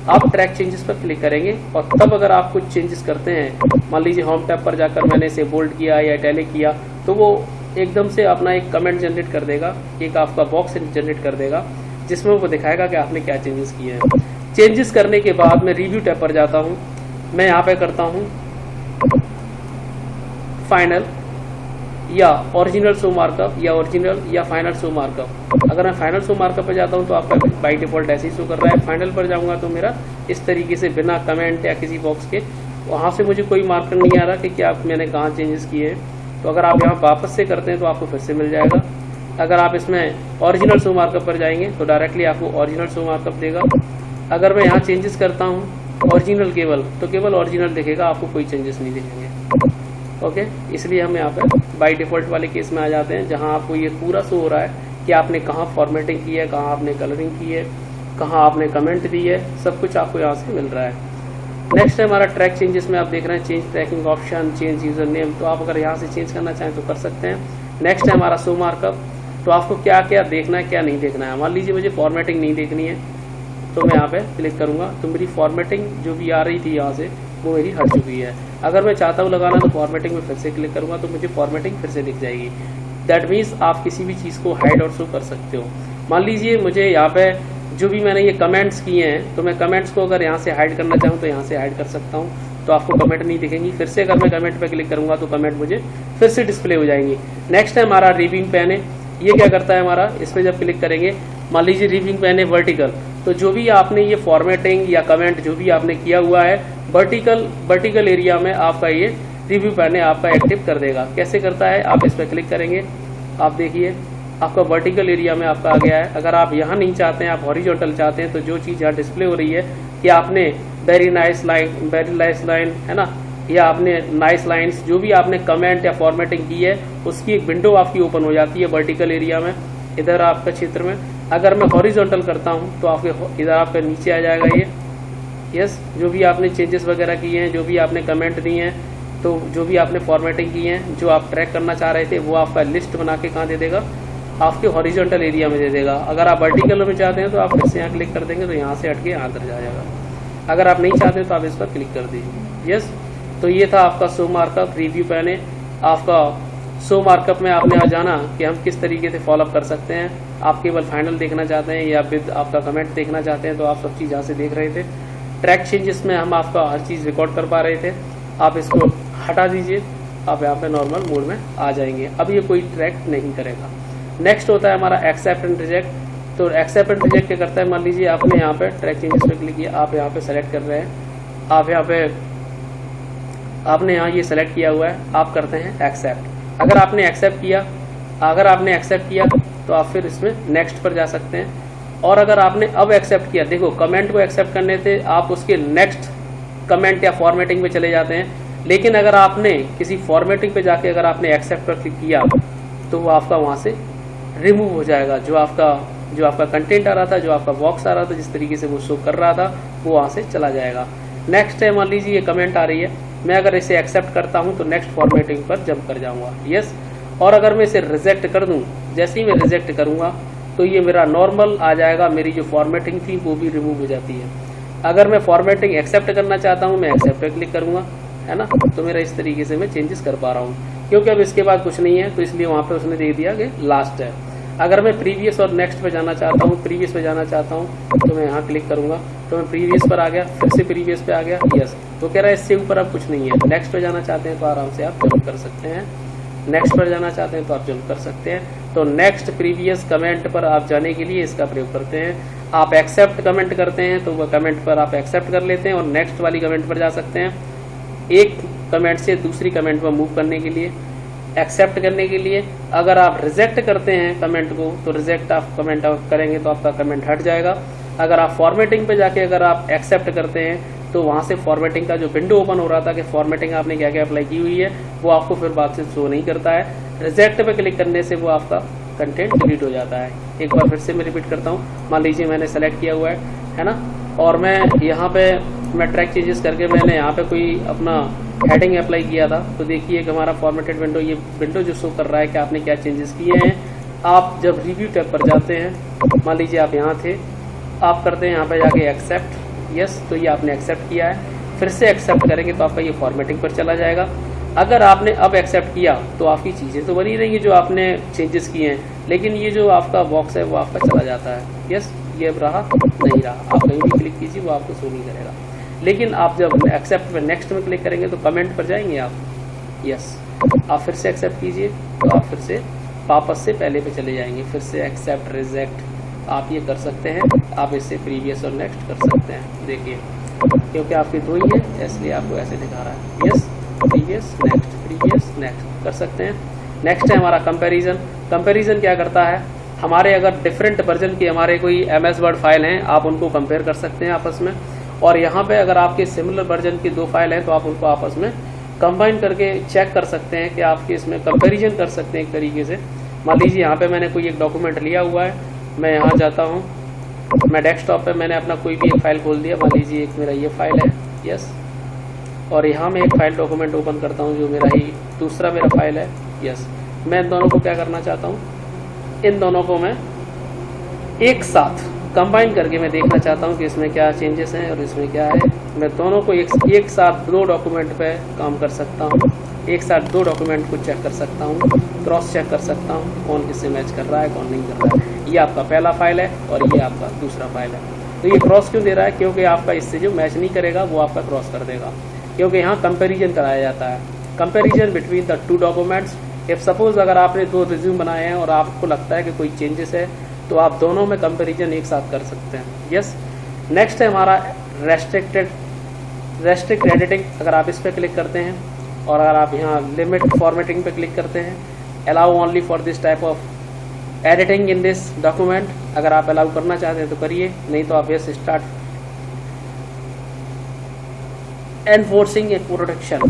आप ट्रैक चेंजेस पर क्लिक करेंगे और तब अगर आप कुछ चेंजेस करते हैं, मान लीजिए होम टैब पर जाकर मैंने इसे बोल्ड किया या इटैलिक किया, तो वो एकदम से अपना एक कमेंट जनरेट कर देगा, एक आपका बॉक्स जनरेट कर देगा जिसमें वो दिखाएगा कि आपने क्या चेंजेस किए हैं। चेंजेस करने के बाद मैं रिव्यू टैब पर जाता हूँ, मैं यहाँ पे करता हूँ फाइनल या ओरिजिनल शो मार्कअप या ओरिजिनल या फाइनल शो मार्कअप। अगर मैं फाइनल शो मार्कअप पर जाता हूँ तो आपका बाई डिफॉल्ट ऐसे ही शो कर रहा है। फाइनल पर जाऊँगा तो मेरा इस तरीके से बिना कमेंट या किसी बॉक्स के वहाँ से मुझे कोई मार्कर नहीं आ रहा कि क्या मैंने कहाँ चेंजेस किए हैं। तो अगर आप यहाँ वापस से करते हैं तो आपको फिर से मिल जाएगा। अगर आप इसमें ओरिजिनल शो मार्कअप पर जाएंगे तो डायरेक्टली आपको ओरिजिनल शो मार्कअप देगा। अगर मैं यहाँ चेंजेस करता हूँ ओरिजिनल केवल, तो केवल ओरिजिनल दिखेगा, आपको कोई चेंजेस नहीं दिखेंगे। ओके, इसलिए हम यहाँ पे बाय डिफ़ॉल्ट वाले केस में आ जाते हैं, जहाँ आपको ये पूरा शो हो रहा है कि आपने कहाँ फॉर्मेटिंग की है, कहाँ आपने कलरिंग की है, कहाँ आपने कमेंट दी है, सब कुछ आपको यहाँ से मिल रहा है। नेक्स्ट है हमारा ट्रैक चेंजेस में आप देख रहे हैं change tracking option, change user name, तो आप अगर यहाँ से चेंज करना चाहें तो कर सकते हैं। नेक्स्ट है हमारा शो मार्कअप, तो आपको क्या क्या देखना है क्या नहीं देखना है। मान लीजिए मुझे फॉर्मेटिंग नहीं देखनी है, तो मैं यहाँ पे क्लिक करूँगा तो मेरी फॉर्मेटिंग जो भी आ रही थी यहाँ से वो मेरी हट चुकी है। अगर मैं चाहता हूँ लगाना तो फॉर्मेटिंग में फिर से क्लिक करूँगा तो मुझे फॉर्मेटिंग फिर से दिख जाएगी। दैट मीन्स आप किसी भी चीज़ को हाइड और शो कर सकते हो। मान लीजिए मुझे यहाँ पे जो भी मैंने ये कमेंट्स किए हैं, तो मैं कमेंट्स को अगर यहाँ से हाइड करना चाहूँ तो यहाँ से हाइड कर सकता हूँ, तो आपको कमेंट नहीं दिखेंगी। फिर से अगर मैं कमेंट पे क्लिक करूँगा तो कमेंट मुझे फिर से डिस्प्ले हो जाएंगी। नेक्स्ट है हमारा रिव्यूइंग पैन है, ये क्या करता है हमारा, इस पर जब क्लिक करेंगे, मान लीजिए रिव्यूइंग पैन है वर्टिकल, तो जो भी आपने ये फॉर्मेटिंग या कमेंट जो भी आपने किया हुआ है वर्टिकल एरिया में आपका ये रिव्यू पैन है आपका एक्टिव कर देगा। कैसे करता है, आप इस पर क्लिक करेंगे, आप देखिए आपका वर्टिकल एरिया में आपका आ गया है। अगर आप यहाँ नहीं चाहते हैं, आप हॉरिजॉन्टल चाहते हैं, तो जो चीज़ यहाँ डिस्प्ले हो रही है कि आपने वेरी नाइस लाइन है ना, या आपने नाइस लाइन्स, जो भी आपने कमेंट या फॉर्मेटिंग की है उसकी एक विंडो आपकी ओपन हो जाती है वर्टिकल एरिया में, इधर आपका क्षेत्र में। अगर मैं हॉरिजॉन्टल करता हूँ तो आपके इधर आपका नीचे आ जाएगा ये, यस, जो भी आपने चेंजेस वगैरह किए हैं, जो भी आपने कमेंट दिए हैं, तो जो भी आपने फॉर्मेटिंग की है, जो आप ट्रैक करना चाह रहे थे, वो आपका लिस्ट बना के कहाँ दे देगा, आपके हॉरिजॉन्टल एरिया में दे देगा। अगर आप वर्टिकल में चाहते हैं तो आप फिर से यहाँ क्लिक कर देंगे तो यहाँ से हट के यहाँ अंदर जा जाएगा। अगर आप नहीं चाहते तो आप इस पर क्लिक कर दीजिए। यस, तो ये था आपका शो मार्कअप रिव्यू पैन है। आपका शो मार्कअप में आपने आ जाना कि हम किस तरीके से फॉलोअप कर सकते हैं। आप केवल फाइनल देखना चाहते हैं या विद आपका कमेंट देखना चाहते हैं तो आप सब चीज़ यहाँ से देख रहे थे। ट्रैक चेंजेस में हम आपका हर चीज़ रिकॉर्ड कर पा रहे थे, आप इसको हटा दीजिए, आप यहाँ पे नॉर्मल मोड में आ जाएंगे। अब ये कोई ट्रैक नहीं करेगा। नेक्स्ट होता है हमारा एक्सेप्ट एंड रिजेक्ट। तो एक्सेप्ट एंड रिजेक्ट क्या करता है, मान लीजिए आपने यहाँ पे ट्रैक चेंजेस पे क्लिक किया, आप यहाँ पे सेलेक्ट कर रहे हैं, आप यहाँ पे आपने यहाँ ये सेलेक्ट किया हुआ है, आप करते हैं एक्सेप्ट। अगर आपने एक्सेप्ट किया तो आप फिर इसमें नेक्स्ट पर जा सकते हैं। और अगर आपने अब एक्सेप्ट किया, देखो कमेंट को एक्सेप्ट करने से आप उसके नेक्स्ट कमेंट या फॉर्मेटिंग पे चले जाते हैं, लेकिन अगर आपने किसी फॉर्मेटिंग पे जाके अगर आपने एक्सेप्ट पर क्लिक किया तो वो आपका वहाँ से रिमूव हो जाएगा। जो आपका कंटेंट आ रहा था, जो आपका बॉक्स आ रहा था, जिस तरीके से वो शो कर रहा था, वो वहाँ से चला जाएगा। नेक्स्ट है, मान लीजिए ये कमेंट आ रही है, मैं अगर इसे एक्सेप्ट करता हूँ तो नेक्स्ट फॉर्मेटिंग पर जंप कर जाऊँगा, यस। और अगर मैं इसे रिजेक्ट कर दूँ, जैसे ही मैं रिजेक्ट करूँगा तो ये मेरा नॉर्मल आ जाएगा, मेरी जो फॉर्मेटिंग थी वो भी रिमूव हो जाती है। अगर मैं फॉर्मेटिंग एक्सेप्ट करना चाहता हूँ, मैं एक्सेप्ट पर क्लिक करूँगा, है ना, तो मेरा इस तरीके से मैं चेंजेस कर पा रहा हूँ। क्योंकि अब इसके बाद कुछ नहीं है तो इसलिए वहाँ पे उसने दे दिया कि लास्ट है। अगर मैं प्रीवियस और नेक्स्ट पे जाना चाहता हूँ, तो मैं यहाँ क्लिक करूँगा तो मैं प्रीवियस पर आ गया, फिर से प्रीवियस पे आ गया, यस। तो कह रहा है इससे ऊपर अब कुछ नहीं है। नेक्स्ट पे जाना चाहते हैं तो आराम से आप जंप कर सकते हैं, नेक्स्ट पर जाना चाहते हैं तो आप जंप कर सकते हैं। तो नेक्स्ट प्रीवियस कमेंट पर आप जाने के लिए इसका प्रयोग करते हैं। आप एक्सेप्ट कमेंट करते हैं तो वह कमेंट पर आप एक्सेप्ट कर लेते हैं और नेक्स्ट वाली कमेंट पर जा सकते हैं। एक कमेंट से दूसरी कमेंट पर मूव करने के लिए, एक्सेप्ट करने के लिए। अगर आप रिजेक्ट करते हैं कमेंट को तो रिजेक्ट आप कमेंट करेंगे तो आपका कमेंट हट जाएगा। अगर आप फॉर्मेटिंग पे जाके अगर आप एक्सेप्ट करते हैं तो वहाँ से फॉर्मेटिंग का जो विंडो ओपन हो रहा था कि फॉर्मेटिंग आपने क्या क्या अप्लाई की हुई है वो आपको फिर बाद से शो नहीं करता है। रिजेक्ट पे क्लिक करने से वो आपका कंटेंट डिलीट हो जाता है। एक बार फिर से मैं रिपीट करता हूँ, मान लीजिए मैंने सेलेक्ट किया हुआ है ना, और मैं यहाँ पे मैं ट्रैक चेंजेस करके मैंने यहाँ पे कोई अपना हेडिंग अप्लाई किया था, तो देखिए कि हमारा फॉर्मेटेड विंडो, ये विंडो जो शो कर रहा है कि आपने क्या चेंजेस किए हैं। आप जब रिव्यू टैब पर जाते हैं, मान लीजिए आप यहाँ थे, आप करते हैं यहाँ पे जाके एक्सेप्ट, यस, तो ये आपने एक्सेप्ट किया है। फिर से एक्सेप्ट करेंगे तो आपका ये फॉर्मेटिंग पर चला जाएगा। अगर आपने अब एक्सेप्ट किया तो आपकी चीज़ें तो बनी रहेंगी जो आपने चेंजेस किए हैं, लेकिन ये जो आपका बॉक्स है वो आपका चला जाता है, यस, ये अब रहा नहीं रहा। आप कहीं भी क्लिक कीजिए वो आपको शो नहीं करेगा। लेकिन आप जब एक्सेप्ट में नेक्स्ट में क्लिक करेंगे तो कमेंट पर जाएंगे आप, यस, आप फिर से एक्सेप्ट कीजिए तो आप फिर से वापस से पहले पे चले जाएंगे। फिर से एक्सेप्ट, रिजेक्ट आप ये कर सकते हैं। आप इससे प्रीवियस और नेक्स्ट कर सकते हैं। देखिए क्योंकि आपकी दो ही है इसलिए आपको ऐसे दिखा रहा है, यस, प्रीवियस नेक्स्ट कर सकते हैं। नेक्स्ट है हमारा कंपैरिजन। कंपैरिजन क्या करता है, हमारे अगर डिफरेंट वर्जन की हमारे कोई MS वर्ड फाइल हैं, आप उनको कंपेयर कर सकते हैं आपस में। और यहाँ पे अगर आपके सिमिलर वर्जन की दो फाइल हैं तो आप उनको आपस में कंबाइन करके चेक कर सकते हैं कि आपके इसमें कंपैरिजन कर सकते हैं एक तरीके से। मान लीजिए यहाँ पे मैंने कोई एक डॉक्यूमेंट लिया हुआ है, मैं यहाँ जाता हूँ, मैं डेस्कटॉप पे मैंने अपना कोई भी एक फ़ाइल खोल दिया, मान लीजिए एक मेरा ये फाइल है, यस, और यहाँ मैं एक फ़ाइल डॉक्यूमेंट ओपन करता हूँ जो मेरा ही दूसरा मेरा फाइल है, यस। मैं इन दोनों को क्या करना चाहता हूँ, इन दोनों को मैं एक साथ कंबाइन करके मैं देखना चाहता हूँ कि इसमें क्या चेंजेस हैं और इसमें क्या है। मैं दोनों को एक साथ दो डॉक्यूमेंट पे काम कर सकता हूँ, एक साथ दो डॉक्यूमेंट को चेक कर सकता हूँ, क्रॉस चेक कर सकता हूँ कौन किससे मैच कर रहा है कौन नहीं कर रहा है। ये आपका पहला फाइल है और ये आपका दूसरा फाइल है। तो ये क्रॉस क्यों दे रहा है, क्योंकि आपका इससे जो मैच नहीं करेगा वो आपका क्रॉस कर देगा, क्योंकि यहाँ कंपेरिजन कराया जाता है, comparison between the two documents. If suppose अगर आपने दो रिज्यूम बनाए हैं और आपको लगता है कि कोई चेंजेस है तो आप दोनों में कंपैरिजन एक साथ कर सकते हैं, यस। नेक्स्ट है हमारा रेस्ट्रिक्ट एडिटिंग। अगर आप इस पर क्लिक करते हैं और अगर आप यहाँ लिमिट फॉर्मेटिंग पे क्लिक करते हैं, allow only for this type of editing in this document, अगर आप अलाउ करना चाहते हैं तो करिए, नहीं तो आप यस स्टार्ट एनफोर्सिंग ए प्रोटेक्शन।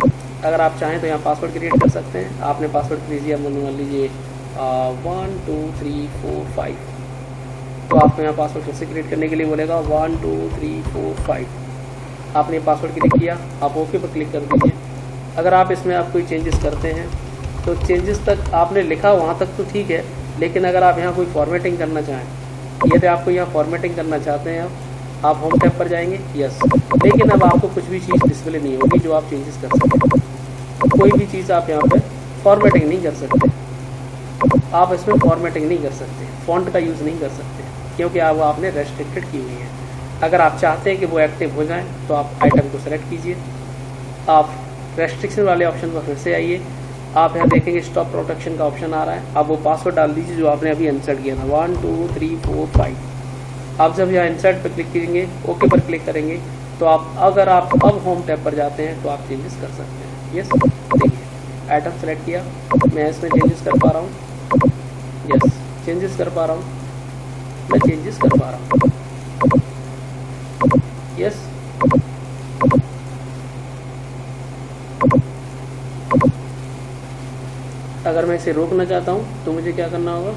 अगर आप चाहें तो यहाँ पासवर्ड क्रिएट कर सकते हैं। आपने पासवर्ड कीजिए, मान लीजिए 1 2 3 4 5, तो आपको यहाँ पासवर्ड फिर से क्रिएट करने के लिए बोलेगा 1 2 3 4 5। आपने पासवर्ड क्लिक किया, आप ओके पर क्लिक कर दीजिए। अगर आप इसमें आप कोई चेंजेस करते हैं तो चेंजेस तक आपने लिखा वहाँ तक तो ठीक है, लेकिन अगर आप यहाँ कोई फॉर्मेटिंग करना चाहें, यदि आपको यहाँ फॉर्मेटिंग करना चाहते हैं आप होम टैब पर जाएंगे, यस, लेकिन अब आपको कुछ भी चीज़ डिस्प्ले नहीं होगी जो आप चेंजेस कर सकते। कोई भी चीज़ आप यहाँ पर फॉर्मेटिंग नहीं कर सकते, आप इसमें फॉर्मेटिंग नहीं कर सकते, फॉन्ट का यूज़ नहीं कर सकते, क्योंकि आप आपने रेस्ट्रिक्टेड की हुई है। अगर आप चाहते हैं कि वो एक्टिव हो जाएं तो आप आइटम को सेलेक्ट कीजिए, आप रेस्ट्रिक्शन वाले ऑप्शन पर फिर से आइए, आप यहाँ देखेंगे स्टॉप प्रोटेक्शन का ऑप्शन आ रहा है, आप वो पासवर्ड डाल दीजिए जो आपने अभी इंसर्ट किया था 1 2 3 4 5। आप जब यहाँ इंसर्ट पर क्लिक करेंगे, ओके पर क्लिक करेंगे, तो आप अगर आप अब होम टैब पर जाते हैं तो आप चेंजेस कर सकते हैं, यस। देखिए आइटम सेलेक्ट किया, मैं इसमें चेंजेस कर पा रहा हूँ, यस, चेंजेस कर पा रहा हूँ, मैं चेंजेस कर पा रहा हूँ, यस। अगर मैं इसे रोकना चाहता हूँ तो मुझे क्या करना होगा,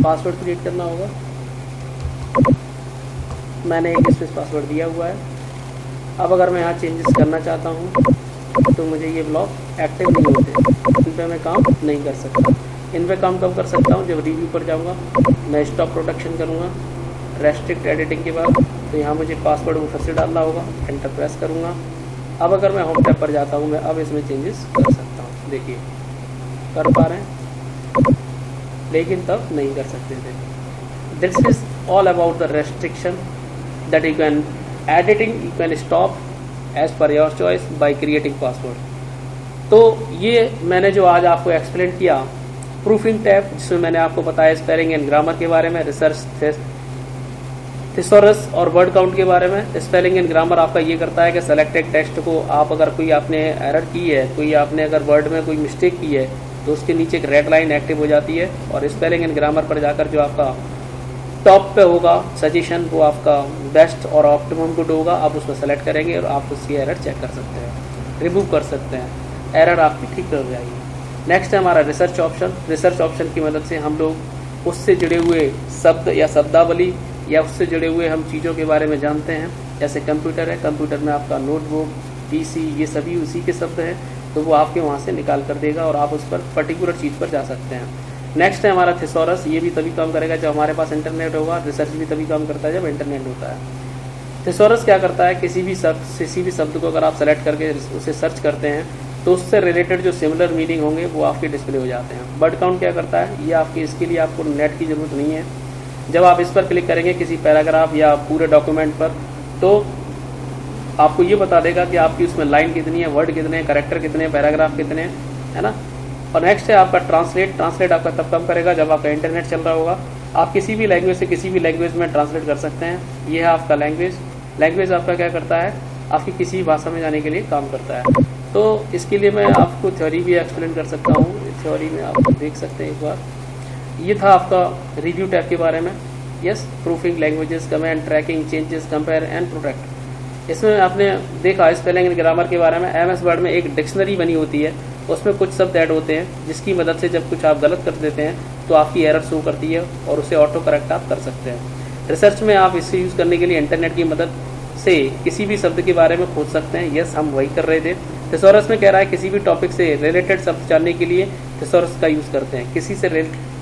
पासवर्ड क्रिएट करना होगा। मैंने एक स्पेस पासवर्ड दिया हुआ है। अब अगर मैं यहाँ चेंजेस करना चाहता हूँ तो मुझे ये ब्लॉक एक्टिव नहीं होते, इन पर मैं काम नहीं कर सकता। इन पर काम कब कर सकता हूँ, जब रिव्यू पर जाऊँगा, मैं स्टॉप प्रोटेक्शन करूँगा रेस्ट्रिक्ट एडिटिंग के बाद, तो यहाँ मुझे पासवर्ड वो फिर से डालना होगा, एंटर प्रेस करूँगा। अब अगर मैं होम टैब पर जाता हूँ, मैं अब इसमें चेंजेस कर सकता हूँ, देखिए कर पा रहे हैं, लेकिन तब नहीं कर सकते थे। This is all about the restriction that you can editing, you can stop as per your choice by creating password. तो ये मैंने जो आज आपको एक्सप्लेन किया प्रूफिंग टैब, जिसमें मैंने आपको बताया स्पेलिंग एंड ग्रामर के बारे में, रिसर्च थिसॉरस और वर्ड काउंट के बारे में। स्पेलिंग एंड ग्रामर आपका ये करता है कि सेलेक्टेड टेक्स्ट को आप अगर कोई आपने एरर की है, कोई आपने अगर वर्ड में कोई मिस्टेक की है तो उसके नीचे एक रेड लाइन एक्टिव हो जाती है, और स्पेलिंग एंड ग्रामर पर जाकर जो आपका टॉप पे होगा सजेशन, वो आपका बेस्ट और ऑप्टिमम गुड होगा, आप उसको सेलेक्ट करेंगे और आप उसकी एरर चेक कर सकते हैं, रिमूव कर सकते हैं, एरर आपकी ठीक हो जाएगी। नेक्स्ट है हमारा रिसर्च ऑप्शन। रिसर्च ऑप्शन की मदद से हम लोग उससे जुड़े हुए शब्द या शब्दावली या उससे जुड़े हुए हम चीज़ों के बारे में जानते हैं। जैसे कंप्यूटर है, कंप्यूटर में आपका नोटबुक, पीसी, ये सभी उसी के शब्द हैं, तो वो आपके वहाँ से निकाल कर देगा और आप उस पर पर्टिकुलर चीज़ पर जा सकते हैं। नेक्स्ट है हमारा थिसॉरस। ये भी तभी काम करेगा जब हमारे पास इंटरनेट होगा। रिसर्च भी तभी काम करता है जब इंटरनेट होता है। थिसॉरस क्या करता है, किसी भी शब्द को अगर आप सेलेक्ट करके उसे सर्च करते हैं तो उससे रिलेटेड जो सिमिलर मीनिंग होंगे वो आपके डिस्प्ले हो जाते हैं। वर्ड काउंट क्या करता है, ये आपकी, इसके लिए आपको नेट की ज़रूरत नहीं है। जब आप इस पर क्लिक करेंगे किसी पैराग्राफ या पूरे डॉक्यूमेंट पर, तो आपको ये बता देगा कि आपकी उसमें लाइन कितनी है, वर्ड कितने हैं, कैरेक्टर कितने हैं, पैराग्राफ कितने हैं, है ना। और नेक्स्ट है आपका ट्रांसलेट। ट्रांसलेट आपका तब काम करेगा जब आपका इंटरनेट चल रहा होगा। आप किसी भी लैंग्वेज से किसी भी लैंग्वेज में ट्रांसलेट कर सकते हैं। ये है आपका लैंग्वेज। लैंग्वेज आपका क्या करता है, आपकी किसी भाषा में जाने के लिए काम करता है। तो इसके लिए मैं आपको थ्योरी भी एक्सप्लेन कर सकता हूँ। थ्योरी में आप देख सकते हैं एक बार, ये था आपका रिव्यू टैब के बारे में। Yes, proofing languages, comment, tracking, changes, compare and protect. इसमें आपने देखा स्पेलिंग एंड ग्रामर के बारे में। MS वर्ड में एक डिक्शनरी बनी होती है, उसमें कुछ शब्द ऐड होते हैं जिसकी मदद से जब कुछ आप गलत कर देते हैं तो आपकी एरर शो करती है और उसे ऑटो करेक्ट आप कर सकते हैं। रिसर्च में आप इसे यूज़ करने के लिए इंटरनेट की मदद से किसी भी शब्द के बारे में खोज सकते हैं। यस, हम वही कर रहे थे। थिसॉरस में कह रहा है किसी भी टॉपिक से रिलेटेड शब्द जानने के लिए थिसॉरस का यूज़ करते हैं।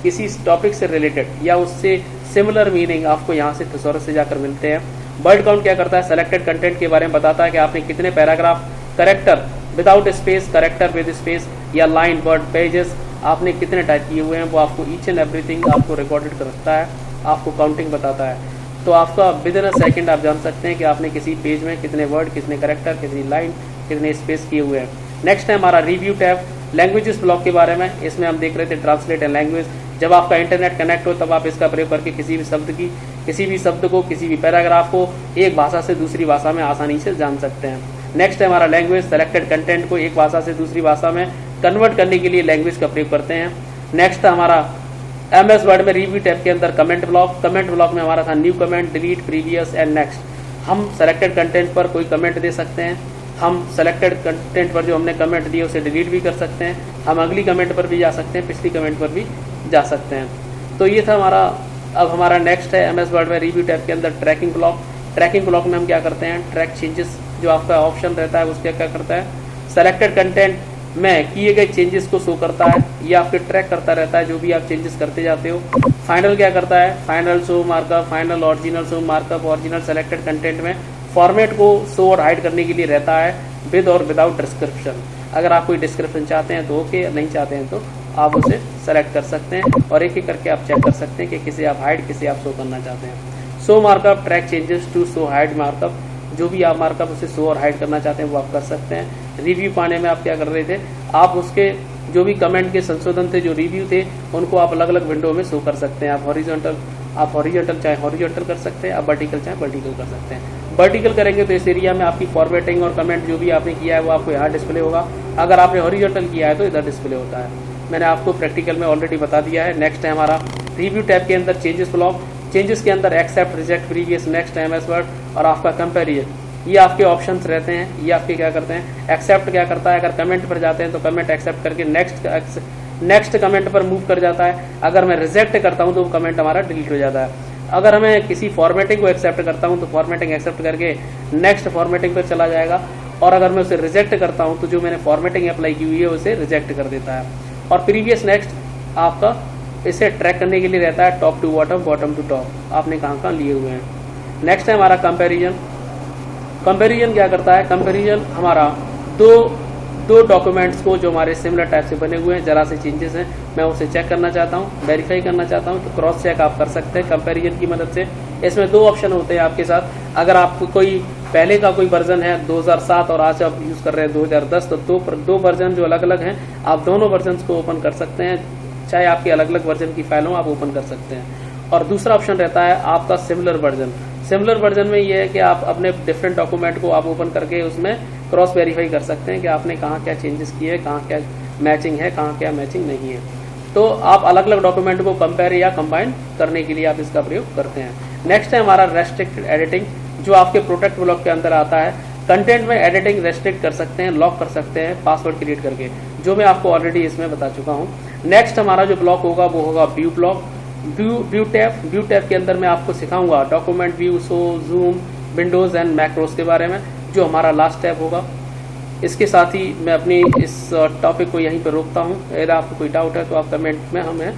किसी टॉपिक से रिलेटेड या उससे सिमिलर मीनिंग आपको यहाँ से थिसॉरस से जाकर मिलते हैं। वर्ड काउंट क्या करता है? सेलेक्टेड कंटेंट के बारे में बताता है कि आपने कितने paragraph, character without space, character with space या लाइन, वर्ड, पेजेस आपने कितने टाइप किए हुए हैं, वो आपको ईच एंड एवरीथिंग आपको रिकॉर्डेड कर रखता है, आपको काउंटिंग बताता है। तो आपका विद इन अ सेकेंड आप जान सकते हैं कि आपने किसी पेज में कितने वर्ड, कितने करेक्टर, कितनी लाइन, कितने स्पेस किए हुए हैं। नेक्स्ट है हमारा रिव्यू टैब, लैंग्वेजेस ब्लॉक के बारे में। इसमें हम देख रहे थे ट्रांसलेट एंड लैंग्वेज। जब आपका इंटरनेट कनेक्ट हो तब आप इसका प्रयोग करके किसी भी शब्द को, किसी भी पैराग्राफ को एक भाषा से दूसरी भाषा में आसानी से जान सकते हैं। नेक्स्ट है हमारा लैंग्वेज, सेलेक्टेड कंटेंट को एक भाषा से दूसरी भाषा में कन्वर्ट करने के लिए लैंग्वेज का प्रयोग करते हैं। नेक्स्ट है हमारा MS वर्ड में रिव्यू टैब के अंदर कमेंट ब्लॉक। कमेंट ब्लॉक में हमारा था new comment, delete, previous and next. हम सेलेक्टेड कंटेंट पर कोई कमेंट दे सकते हैं, हम सेलेक्टेड कंटेंट पर जो हमने कमेंट दिए उसे डिलीट भी कर सकते हैं, हम अगली कमेंट पर भी जा सकते हैं, पिछली कमेंट पर भी जा सकते हैं। तो ये था हमारा। अब हमारा नेक्स्ट है MS वर्ड में रिव्यू टैब के अंदर ट्रैकिंग ब्लॉक। ट्रैकिंग ब्लॉक में हम क्या करते हैं? ट्रैक चेंजेस जो आपका ऑप्शन रहता है उसका क्या करता है? सेलेक्टेड कंटेंट में किए गए चेंजेस को शो करता है, ये आपके ट्रैक करता रहता है जो भी आप चेंजेस करते जाते हो। फाइनल क्या करता है? Final show markup, final original show markup. Original selected content में फॉर्मेट को शो और हाइड करने के लिए रहता है विद और विदाउट डिस्क्रिप्शन। अगर आप कोई डिस्क्रिप्शन चाहते हैं तो ओके, नहीं चाहते हैं तो आप उसे सेलेक्ट कर सकते हैं और एक एक करके आप चेक कर सकते हैं कि किसे आप हाइड, किसे आप शो करना चाहते हैं। Show markup, track changes to show hide markup, जो भी आप मार्कअप उसे शो और हाइड करना चाहते हैं वो आप कर सकते हैं। रिव्यू पाने में आप क्या कर रहे थे? आप उसके जो भी कमेंट के संशोधन थे, जो रिव्यू थे, उनको आप अलग अलग विंडो में शो कर सकते हैं। आप हॉरिजॉन्टल चाहे हॉरिजॉन्टल कर सकते हैं, आप वर्टिकल चाहे वर्टिकल कर सकते हैं। वर्टिकल करेंगे तो इस एरिया में आपकी फॉर्मेटिंग और कमेंट जो भी आपने किया है वो आपको यहाँ डिस्प्ले होगा। अगर आपने हॉरिजॉन्टल किया है तो इधर डिस्प्ले होता है। मैंने आपको प्रैक्टिकल में ऑलरेडी बता दिया है। नेक्स्ट है हमारा रिव्यू टैब के अंदर चेंजेस ब्लॉक। चेंजेस के अंदर accept, reject, previous, next, MS word और आपका कंपेरिजन, ये आपके ऑप्शंस रहते हैं। ये आपके क्या करते हैं? एक्सेप्ट क्या करता है? अगर कमेंट पर जाते हैं तो कमेंट एक्सेप्ट करके नेक्स्ट कमेंट पर मूव कर जाता है। अगर मैं रिजेक्ट करता हूं तो वो कमेंट हमारा डिलीट हो जाता है। अगर हमें किसी फॉर्मेटिंग को एक्सेप्ट करता हूं तो फॉर्मेटिंग एक्सेप्ट करके नेक्स्ट फॉर्मेटिंग पर चला जाएगा। और अगर मैं उसे रिजेक्ट करता हूं तो जो मैंने फॉर्मेटिंग अप्लाई की हुई है उसे रिजेक्ट कर देता है। और प्रीवियस, नेक्स्ट आपका इसे ट्रैक करने के लिए रहता है top to bottom, bottom to top, आपने कहाँ कहाँ लिए हुए हैं। नेक्स्ट है हमारा कंपेरिजन। कंपेरिजन क्या करता है? कंपेरिजन हमारा दो डॉक्यूमेंट्स को जो हमारे सिमिलर टाइप से बने हुए हैं, जरा से चेंजेस हैं, मैं उसे चेक करना चाहता हूँ, वेरीफाई करना चाहता हूँ, तो क्रॉस चेक आप कर सकते हैं कंपेरिजन की मदद से। इसमें दो ऑप्शन होते हैं आपके साथ। अगर आपको कोई पहले का कोई वर्जन है 2007 और आज आप यूज़ कर रहे हैं 2010, तो दो वर्जन जो अलग अलग हैं, आप दोनों वर्जन को ओपन कर सकते हैं। चाहे आपके अलग अलग वर्जन की फाइल हो, आप ओपन कर सकते हैं। और दूसरा ऑप्शन रहता है आपका सिमिलर वर्जन। सिमिलर वर्जन में ये है कि आप अपने डिफरेंट डॉक्यूमेंट को आप ओपन करके उसमें क्रॉस वेरीफाई कर सकते हैं कि आपने कहाँ क्या चेंजेस किए हैं, कहाँ क्या मैचिंग है, कहाँ क्या मैचिंग नहीं है। तो आप अलग अलग डॉक्यूमेंट को कंपेयर या कंबाइन करने के लिए आप इसका प्रयोग करते हैं। नेक्स्ट है हमारा रेस्ट्रिक्टेड एडिटिंग, जो आपके प्रोटेक्ट ब्लॉक के अंदर आता है। कंटेंट में एडिटिंग रेस्ट्रिक्ट कर सकते हैं, लॉक कर सकते हैं पासवर्ड क्रिएट करके, जो मैं आपको ऑलरेडी इसमें बता चुका हूँ। नेक्स्ट हमारा जो ब्लॉक होगा वो होगा व्यू ब्लॉक। व्यू टैब के अंदर मैं आपको सिखाऊंगा document view, show, zoom, Windows and macros के बारे में, जो हमारा लास्ट टैब होगा। इसके साथ ही मैं अपनी इस टॉपिक को यहीं पर रोकता हूँ। अगर आपको कोई डाउट है तो आप कमेंट में हमें